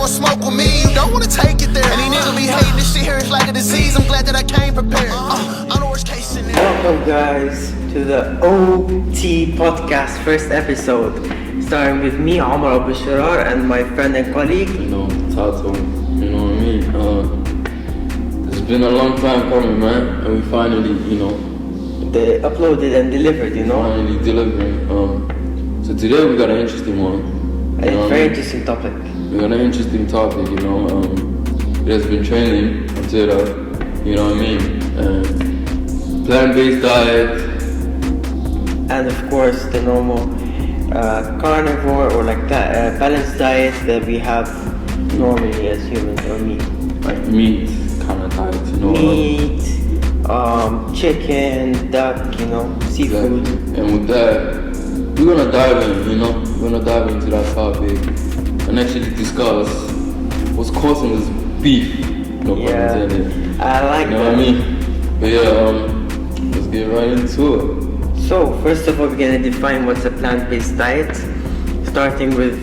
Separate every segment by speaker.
Speaker 1: wanna smoke with me, you don't wanna take it there. And these niggas be hating this shit here, it's like a disease. I'm glad that I came prepared. I'm the worst case scenario.
Speaker 2: Welcome guys to the OT podcast first episode, starting with me, Omar Abu Shirar, and my friend and colleague,
Speaker 3: Tato. You know what I mean? It's been a long time coming, man, and we finally,
Speaker 2: they uploaded and delivered,
Speaker 3: finally delivering. So today we got an interesting one.
Speaker 2: A very interesting topic.
Speaker 3: We got an interesting topic, it has been trending on Twitter, you know what I mean? Plant-based diet.
Speaker 2: And of course the normal carnivore or like that balanced diet that we have normally as humans, or meat.
Speaker 3: Like meat kind of diet,
Speaker 2: Meat, chicken, duck, seafood.
Speaker 3: Exactly. And with that, we're gonna dive in, we're gonna dive into that topic and actually discuss what's causing this beef. No pun intended.
Speaker 2: I like
Speaker 3: you know
Speaker 2: that.
Speaker 3: What I mean? But yeah, let's get right into it.
Speaker 2: So first of all, we're gonna define what's a plant-based diet, starting with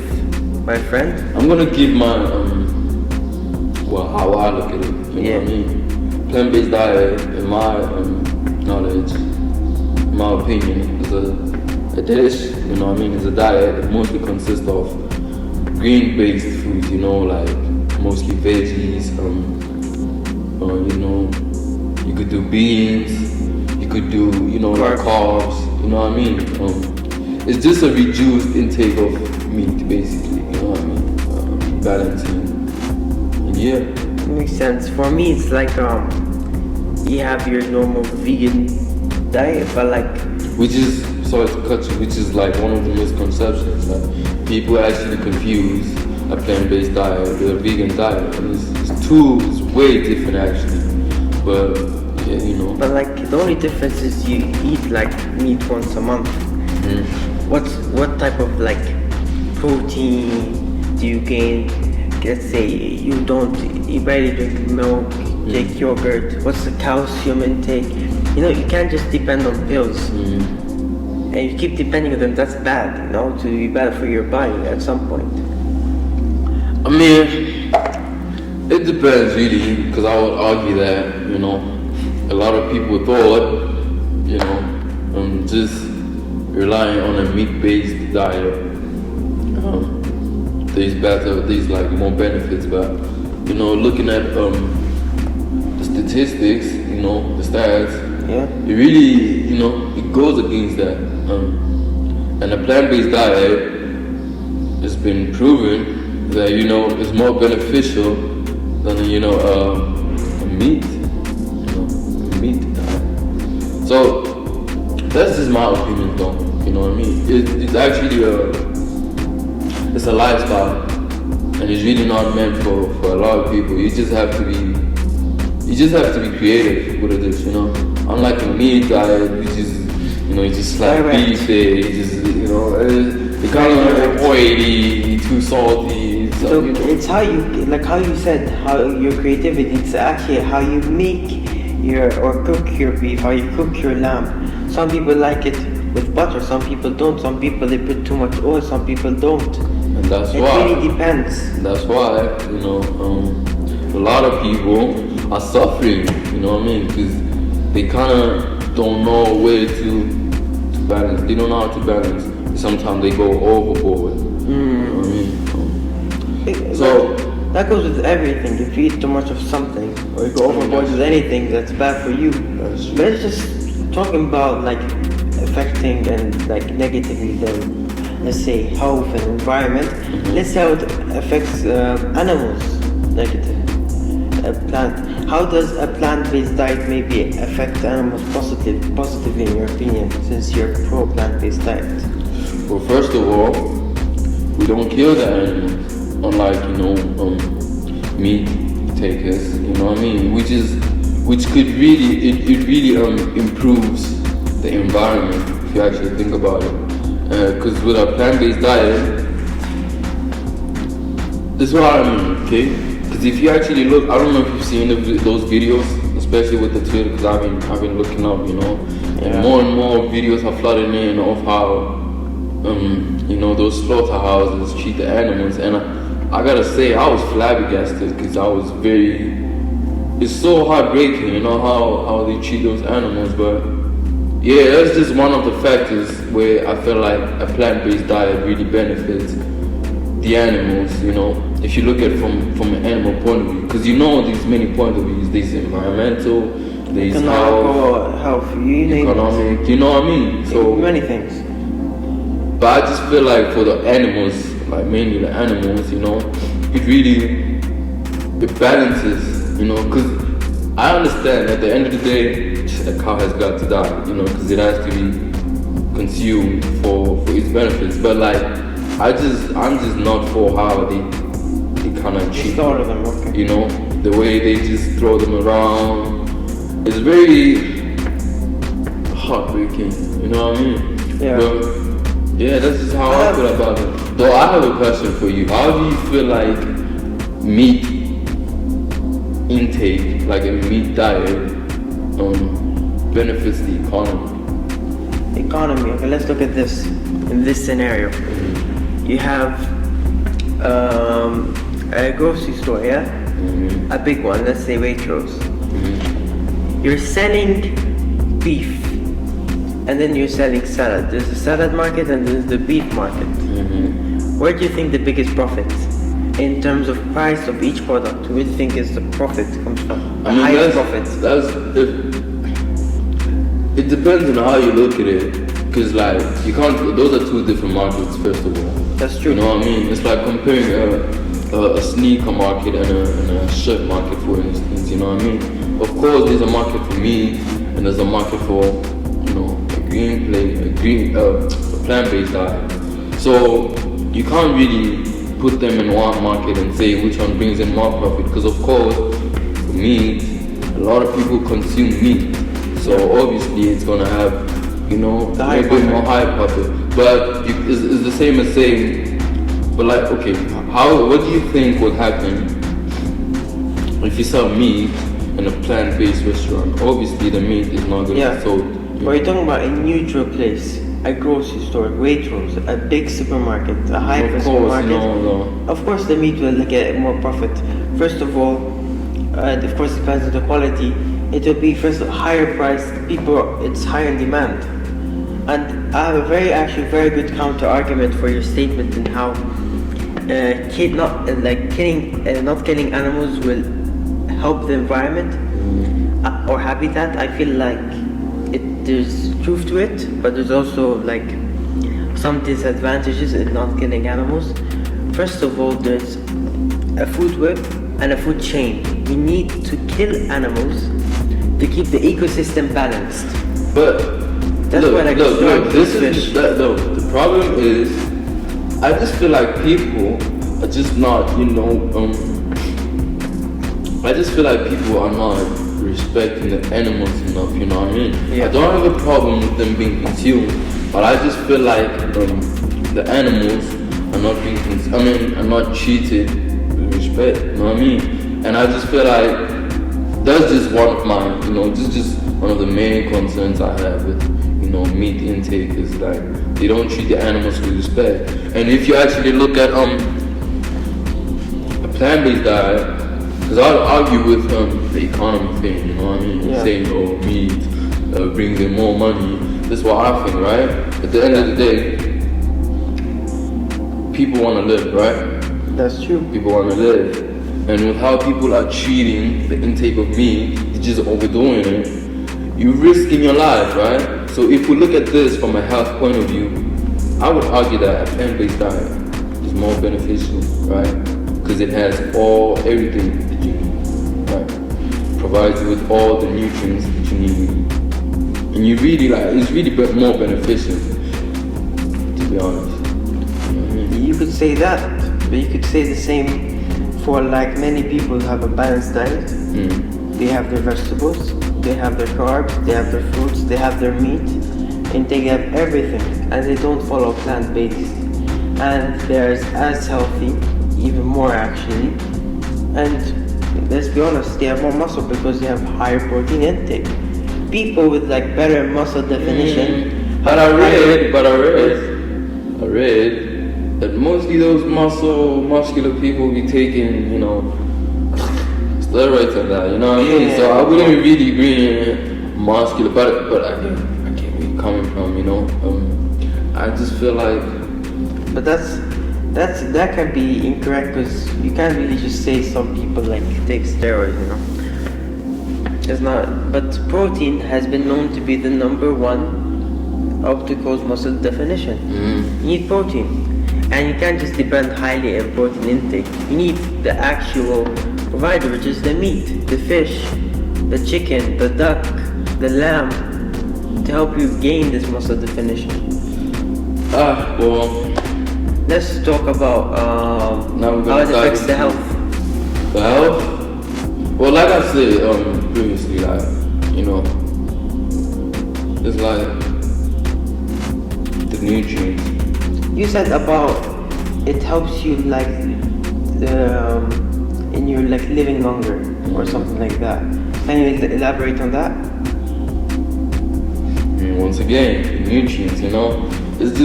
Speaker 2: my friend.
Speaker 3: I'm gonna give my how I look at it. You know what I mean? Plant-based diet, in my knowledge, in my opinion, is a dish. You know what I mean? It's a diet that mostly consists of green-based foods. Like mostly veggies. You could do beans. You could do like carbs. You know what I mean? It's just a reduced intake of meat, basically. You know what I mean? Balancing. And yeah.
Speaker 2: Makes sense. For me, it's like you have your normal vegan diet, but like
Speaker 3: which is like one of the misconceptions that people actually confuse a plant-based diet with a vegan diet, and it's way different actually. But yeah,
Speaker 2: But like the only difference is you eat like meat once a month. What type of like protein do you gain? Let's say you barely drink milk, take yogurt. What's the calcium intake? You can't just depend on pills. And you keep depending on them, that's bad, to be bad for your body at some point.
Speaker 3: I mean, it depends really, because I would argue that, a lot of people thought, just relying on a meat-based diet, there's like more benefits, but, looking at the statistics, the stats, it really, it goes against that. And a plant-based diet has been proven that, is more beneficial than, a meat diet. So, that's just my opinion though, you know what I mean? It's actually it's a lifestyle, and it's really not meant for a lot of people. You just have to be creative with this, Unlike a meat diet, which is, you just slap beef there, it's kind of like oily, too salty.
Speaker 2: So it's how you said, how your creativity, it's actually how you make or cook your beef, how you cook your lamb. Some people like it with butter, some people don't, some people they put too much oil, some people don't.
Speaker 3: And that's
Speaker 2: it
Speaker 3: why.
Speaker 2: It really depends.
Speaker 3: That's why, a lot of people are suffering, because they kind of don't know where to balance. They don't know how to balance. Sometimes they go overboard.
Speaker 2: So that goes with everything. If you eat too much of something, or you go overboard with anything, that's bad for you. Let's just talking about like affecting and like negatively the, let's say, health and environment. Let's say how it affects animals negatively. How does a plant-based diet maybe affect animals positively in your opinion, since you're pro plant-based diet?
Speaker 3: Well, first of all, we don't kill the animals, unlike meat takers. You know what I mean? Which could really it really improves the environment if you actually think about it. Because with a plant-based diet, this is what I mean, okay? Because if you actually look, I don't know if you've seen those videos, especially with the Twitter, because I've been looking up, and more videos are flooding in of how, those slaughterhouses treat the animals, and I gotta say, I was flabbergasted because I was very. It's so heartbreaking, you know how they treat those animals, but yeah, that's just one of the factors where I feel like a plant-based diet really benefits the animals, you know, if you look at it from an animal point of view, because you know there's many points of views, there's environmental, there's
Speaker 2: health,
Speaker 3: economic, you know what I mean? So
Speaker 2: many things.
Speaker 3: But I just feel like for the animals, like mainly the animals, you know, it balances, you know, because I understand at the end of the day, a cow has got to die, you know, because it has to be consumed for its benefits. But like, I'm just not for how they kind of treat
Speaker 2: them, okay.
Speaker 3: You know, the way they just throw them around. It's very heartbreaking, you know what I mean?
Speaker 2: Yeah.
Speaker 3: But yeah, that's just how I feel about it. Though I have a question for you. How do you feel like meat intake, like a meat diet, benefits the economy?
Speaker 2: Okay, let's look at this in this scenario. You have a grocery store, yeah? A big one, let's say Waitrose. You're selling beef, and then you're selling salad. There's a salad market and there's the beef market. Where do you think the biggest profit in terms of price of each product? Where do you think is the profit comes from? The highest profit?
Speaker 3: It depends on how you look at it. Because like, you can't, those are two different markets first of all.
Speaker 2: That's true.
Speaker 3: You know what I mean? It's like comparing a sneaker market and a shirt market, for instance, you know what I mean? Of course there's a market for meat and there's a market for, you know, a plant-based diet. So you can't really put them in one market and say which one brings in more profit, because of course for meat, a lot of people consume meat. So obviously it's gonna have, you know, a bit more high profit. But it's the same as saying, but like, okay, what do you think would happen if you sell meat in a plant-based restaurant? Obviously the meat is not going to be sold.
Speaker 2: But you're talking about a neutral place, a grocery store, Waitrose, a big supermarket, a hyper supermarket.
Speaker 3: No.
Speaker 2: Of course the meat will get more profit. First of all, of course it depends on the quality. It will be first higher priced, it's higher in demand. And I have a very good counter argument for your statement in how not killing animals will help the environment or habitat. I feel like there's truth to it, but there's also like some disadvantages in not killing animals. First of all, there's a food web and a food chain. We need to kill animals to keep the ecosystem balanced.
Speaker 3: But
Speaker 2: that's
Speaker 3: look,
Speaker 2: what I
Speaker 3: the problem is, I just feel like people are just not, I just feel like people are not respecting the animals enough, you know what I mean?
Speaker 2: Yeah.
Speaker 3: I don't have a problem with them being consumed, but I just feel like the animals are not are not treated with respect, you know what I mean? And I just feel like that's just one of my, just one of the main concerns I have with, meat intake is like they don't treat the animals with respect. And if you actually look at a plant-based diet, because I'll argue with the economy thing, you know what I mean?
Speaker 2: Yeah.
Speaker 3: Saying, meat brings in more money. That's what I think, right? At the end of the day, people want to live, right?
Speaker 2: That's true.
Speaker 3: People want to live. And with how people are treating the intake of meat, they're just overdoing it. You're risking your life, right? So if we look at this from a health point of view, I would argue that a plant-based diet is more beneficial, right? Because it has everything that you need, right? Provides you with all the nutrients that you need. And it's really more beneficial, to be honest.
Speaker 2: You could say that, but you could say the same for like many people who have a balanced diet. They have their vegetables, they have their carbs, they have their fruits, they have their meat, and they have everything, and they don't follow plant-based. And they're as healthy, even more actually. And let's be honest, they have more muscle because they have higher protein intake. People with like better muscle definition.
Speaker 3: But I read that mostly those muscular people be taking, you know, steroids and that, you know what I mean? So I wouldn't really agree muscular, but I get where you're coming from, you know. I just feel like,
Speaker 2: but that can be incorrect, because you can't really just say some people like take steroids, you know. It's not. But protein has been known to be the number one help to cause muscle definition. You need protein, and you can't just depend highly on protein intake. You need the actual provider, which is the meat, the fish, the chicken, the duck, the lamb, to help you gain this muscle definition.
Speaker 3: Well,
Speaker 2: let's talk about how it affects the health.
Speaker 3: The health? Well, like I said previously, like, you know, it's like the nutrients.
Speaker 2: You said about it helps you like in your like living longer or something like that. Can you elaborate on that?
Speaker 3: Once again, nutrients, you know, it's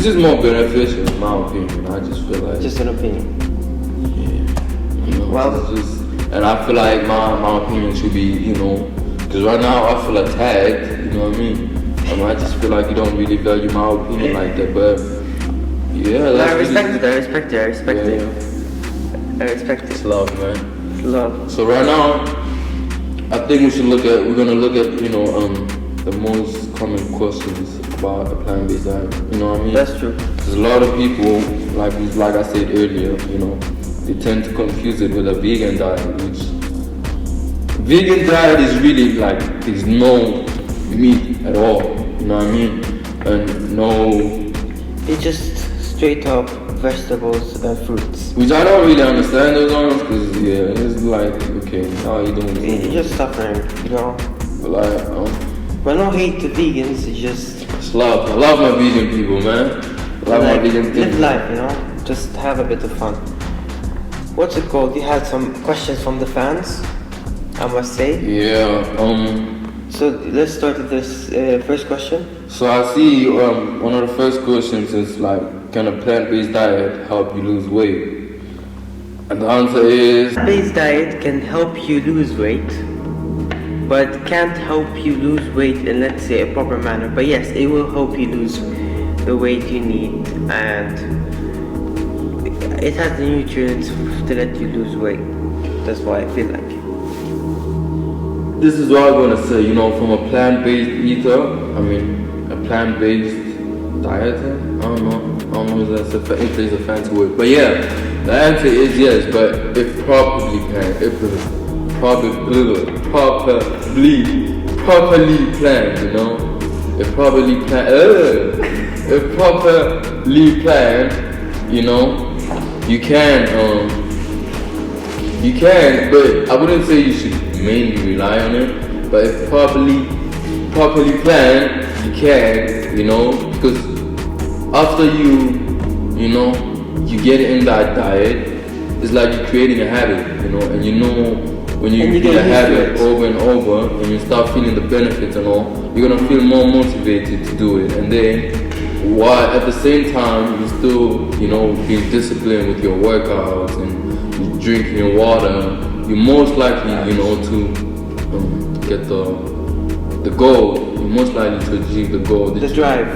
Speaker 3: just more beneficial in my opinion. I just feel like
Speaker 2: Just an opinion.
Speaker 3: yeah, you know,
Speaker 2: Well,
Speaker 3: it's just, and I feel like my opinion should be, you know, because right now I feel attacked, you know what I mean? I just feel like you don't really value my opinion like that, but yeah, that's
Speaker 2: I respect
Speaker 3: really,
Speaker 2: it. I respect it. I respect
Speaker 3: Yeah,
Speaker 2: it. I respect
Speaker 3: it's
Speaker 2: it.
Speaker 3: love, man.
Speaker 2: It's love.
Speaker 3: So right now, I think we're gonna look at, you know, the most common questions about a plant-based diet. You know what I mean?
Speaker 2: That's true.
Speaker 3: Because a lot of people, like I said earlier, you know, they tend to confuse it with a vegan diet, which vegan diet is really like there's no meat at all. You know what I mean? And no,
Speaker 2: It's just straight up vegetables and fruits.
Speaker 3: which I don't really understand those ones, because yeah, it's like, okay, how you doing?
Speaker 2: You're just suffering, you know.
Speaker 3: But like,
Speaker 2: But no hate to vegans. It's just
Speaker 3: it's love. I love my vegan people, man. I love my vegan people.
Speaker 2: live life, you know. Just have a bit of fun. What's it called? You had some questions from the fans, I must say.
Speaker 3: Yeah.
Speaker 2: So let's start with this first question.
Speaker 3: So I see one of the first questions is like, can a plant-based diet help you lose weight? And the answer is
Speaker 2: Plant-based diet can help you lose weight, but can't help you lose weight in, let's say, a proper manner. But yes, it will help you lose the weight you need, and it has the nutrients to let you lose weight. That's why I feel like.
Speaker 3: this is what I'm gonna say. You know, from a plant-based eater, I mean, a plant-based dieter. I don't know if there's a fancy word, but yeah, the answer is yes. But if properly planned, properly planned, you know, if properly planned, you know, you can, but I wouldn't say you should mainly rely on it. But if properly planned, you can, you know, because after you get in that diet, it's like you're creating a habit, you know, and you know when you do a habit over and over and you start feeling the benefits and all, you're gonna feel more motivated to do it. And then while at the same time you're still, you know, being disciplined with your workouts and drinking your water, you're most likely, you know, to get the goal. You're most likely to achieve the goal
Speaker 2: The drive.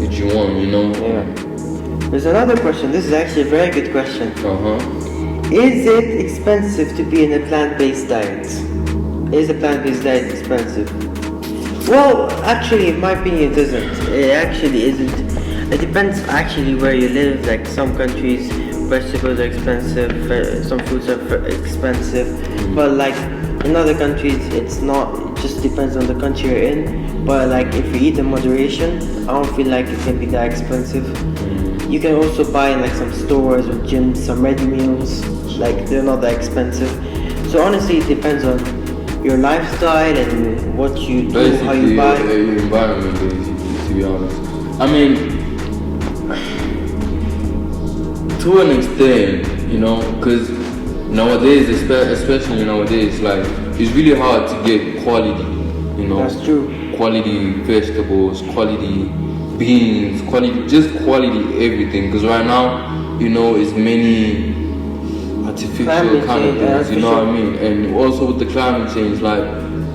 Speaker 3: that you want, you know.
Speaker 2: Yeah. There's another question. This is actually a very good question. Is it expensive to be in a plant-based diet? Is a plant-based diet expensive? Well, actually, in my opinion, it isn't. It actually isn't. It depends actually where you live. Like some countries, vegetables are expensive, some fruits are expensive. But like in other countries, it's not. It just depends on the country you're in. But like if you eat in moderation, I don't feel like it can be that expensive. You can also buy in like some stores or gyms some ready meals. Like they're not that expensive. So honestly, it depends on your lifestyle and what you do,
Speaker 3: Basically,
Speaker 2: how you buy.
Speaker 3: your environment, basically, to be honest. I mean, to an extent, you know, because nowadays, especially nowadays, like it's really hard to get quality, you know.
Speaker 2: That's true.
Speaker 3: Quality vegetables, quality beans, quality everything. Because right now, it's many artificial
Speaker 2: Climate
Speaker 3: kind of
Speaker 2: change,
Speaker 3: things, you know what I mean? And also with the climate change, like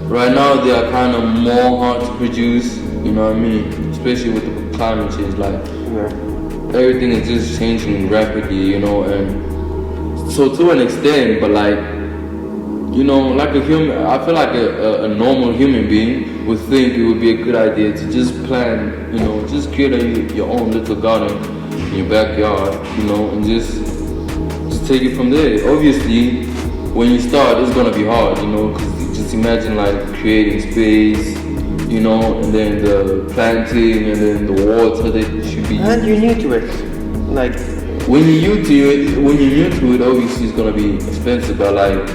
Speaker 3: right now they are kind of more hard to produce, you know what I mean? Especially with the climate change, like everything is just changing rapidly, and so to an extent, but like, like a human, I feel like a normal human being would think it would be a good idea to just plant, just create your own little garden in your backyard, and just take it from there. Obviously, when you start, it's gonna be hard, because you just imagine like creating space, and then the planting, and then the water that you should be.
Speaker 2: And you're new to it, like
Speaker 3: when you're new to it, obviously it's gonna be expensive, but like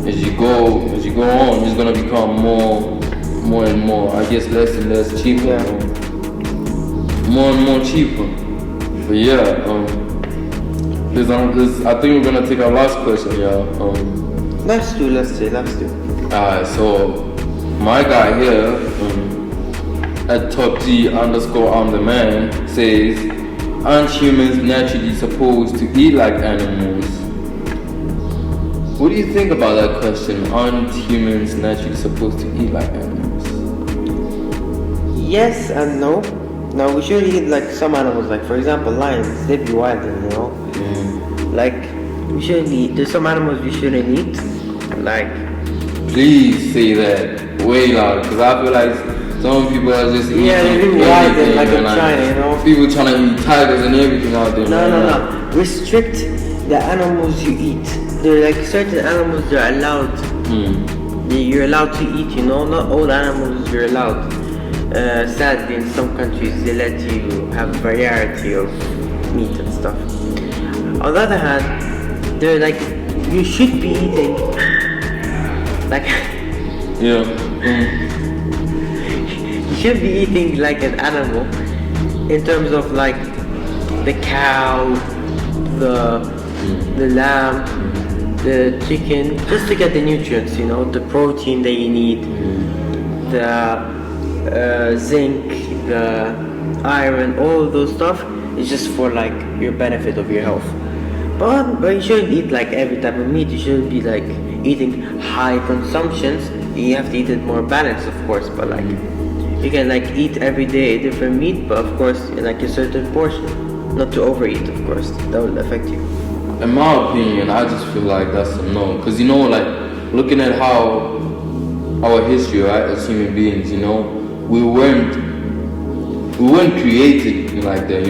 Speaker 3: as you go on, it's gonna become more and more. I guess less and less cheaper, more and more cheaper. But yeah, I think we're gonna take our last question,
Speaker 2: Let's do.
Speaker 3: Alright, so my guy here, at top G _ I'm the man, says, aren't humans naturally supposed to eat like animals? What do you think about that question? Aren't humans naturally supposed to eat like animals?
Speaker 2: yes and no. Now we should eat like some animals, like for example lions, they be wild, Like we shouldn't eat. There's some animals we shouldn't eat. Like
Speaker 3: Please say that way loud, because I feel like some people are just eating
Speaker 2: they be wild and like in
Speaker 3: and,
Speaker 2: China,
Speaker 3: people trying to eat tigers and everything out there.
Speaker 2: No. Restrict the animals you eat. There are like certain animals they're allowed. You're allowed to eat, Not all animals you're allowed. Sadly, in some countries they let you have variety of meat and stuff. On the other hand, they're like you should be eating like you should be eating like an animal in terms of like the cow, the lamb, the chicken, just to get the nutrients, the protein that you need, the zinc, the iron, all of those stuff is just for like your benefit of your health. But you shouldn't eat like every type of meat. You shouldn't be like eating high consumptions. You have to eat it more balanced, of course. But like you can like eat every day a different meat, but of course in like a certain portion, not to overeat. Of course, that will affect you.
Speaker 3: In my opinion, I just feel like that's a no. Because like looking at how our history, right, as human beings, we weren't created like that,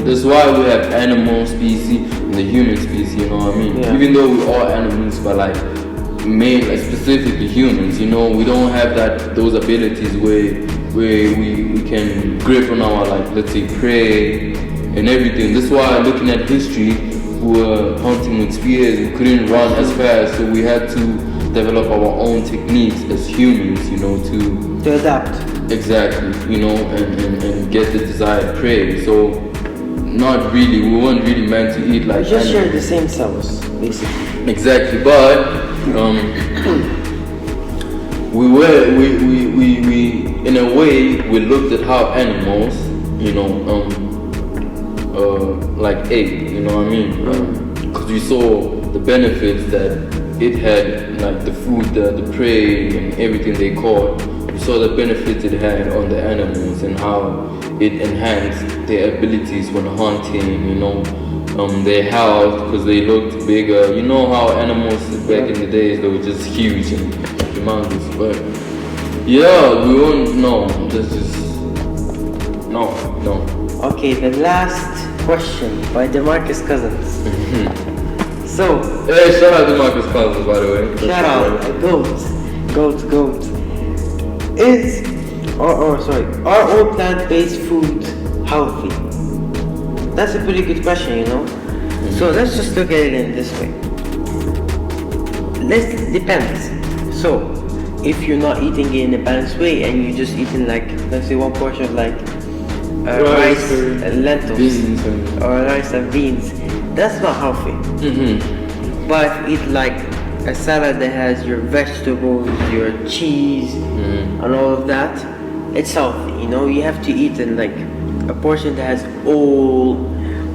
Speaker 3: That's why we have animal species and the human species, you know what I mean? Even though we're all animals, but like specifically humans, we don't have those abilities where we can grip on our, like, let's say, prey and everything. That's why looking at history, we were hunting with spears, we couldn't run as fast, so we had to develop our own techniques as humans, to
Speaker 2: adapt.
Speaker 3: Exactly, and get the desired prey. So, not really, we weren't really meant to eat like
Speaker 2: We just share
Speaker 3: animals.
Speaker 2: the same cells, basically.
Speaker 3: Exactly, but we in a way we looked at how animals, like ate, you know what I mean? Because we saw the benefits that it had, like the food, the prey, and everything they caught. We saw the benefits it had on the animals and how it enhanced their abilities when hunting, their health, because they looked bigger. You know how animals back in the days, they were just huge and humongous. But yeah, we won't know. That's just no.
Speaker 2: Okay, the last question by DeMarcus Cousins. So,
Speaker 3: hey, shout out to Marcus Cousins, by the way.
Speaker 2: shout out, goat. Are all plant-based food healthy? That's a pretty good question, So let's just look at it in this way. Depends. So, if you're not eating it in a balanced way and you're just eating like, let's say one portion of like rice and lentils
Speaker 3: beans
Speaker 2: or rice and beans, that's not healthy. But if you eat like a salad that has your vegetables, your cheese, and all of that, it's healthy. You have to eat in like a portion that has all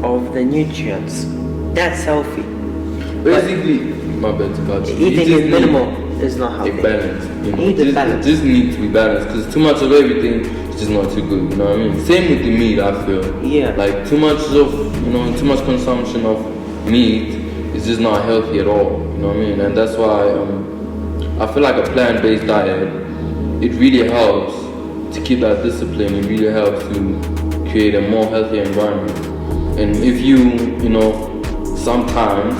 Speaker 2: of the nutrients. That's healthy.
Speaker 3: Basically, my bad to cut you. You
Speaker 2: Eating
Speaker 3: just
Speaker 2: is
Speaker 3: need
Speaker 2: minimal is not healthy.
Speaker 3: a balance. You know,
Speaker 2: Eat a balance.
Speaker 3: It just needs to be balanced because too much of everything is just not too good. You know what I mean? Same with the meat, I feel.
Speaker 2: Yeah.
Speaker 3: Like too much consumption of meat is just not healthy at all. You know what I mean? And that's why I feel like a plant-based diet, it really helps to keep that discipline. It really helps to create a more healthy environment. And if you sometimes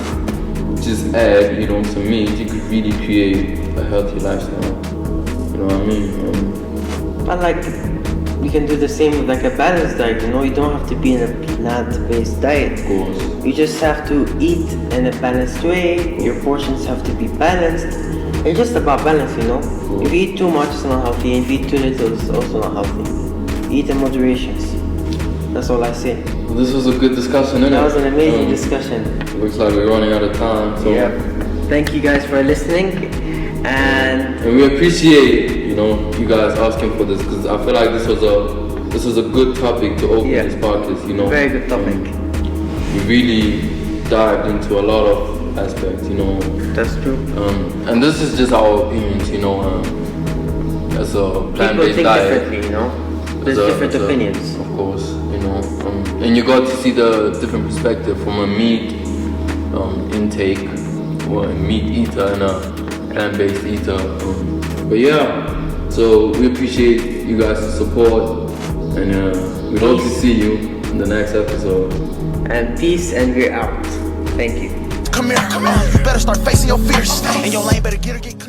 Speaker 3: just add, some meat, you could really create a healthy lifestyle. You know what I mean?
Speaker 2: But like, you can do the same with like a balanced diet, you don't have to be in a plant-based diet.
Speaker 3: Of course.
Speaker 2: You just have to eat in a balanced way, your portions have to be balanced. It's just about balance, If you eat too much, it's not healthy, and if you eat too little, it's also not healthy. Eat in moderation. That's all I say.
Speaker 3: Well, this was a good discussion, innit?
Speaker 2: That was an amazing discussion.
Speaker 3: Looks like we're running out of time, so
Speaker 2: Yeah. Thank you guys for listening, and
Speaker 3: we appreciate you guys asking for this because I feel like this was a good topic to open this podcast.
Speaker 2: Very good topic.
Speaker 3: We really dived into a lot of aspects.
Speaker 2: That's true.
Speaker 3: And this is just our opinions. As a
Speaker 2: People
Speaker 3: plant-based
Speaker 2: think
Speaker 3: diet.
Speaker 2: differently, There's different opinions.
Speaker 3: Of course, and you got to see the different perspective from a meat intake or a meat eater and a plant-based eater. But yeah, so we appreciate you guys' support, and we hope to see you in the next episode.
Speaker 2: And peace, and we're out. Thank you.
Speaker 1: Come here, come on. You better start facing your fears. And your lane better get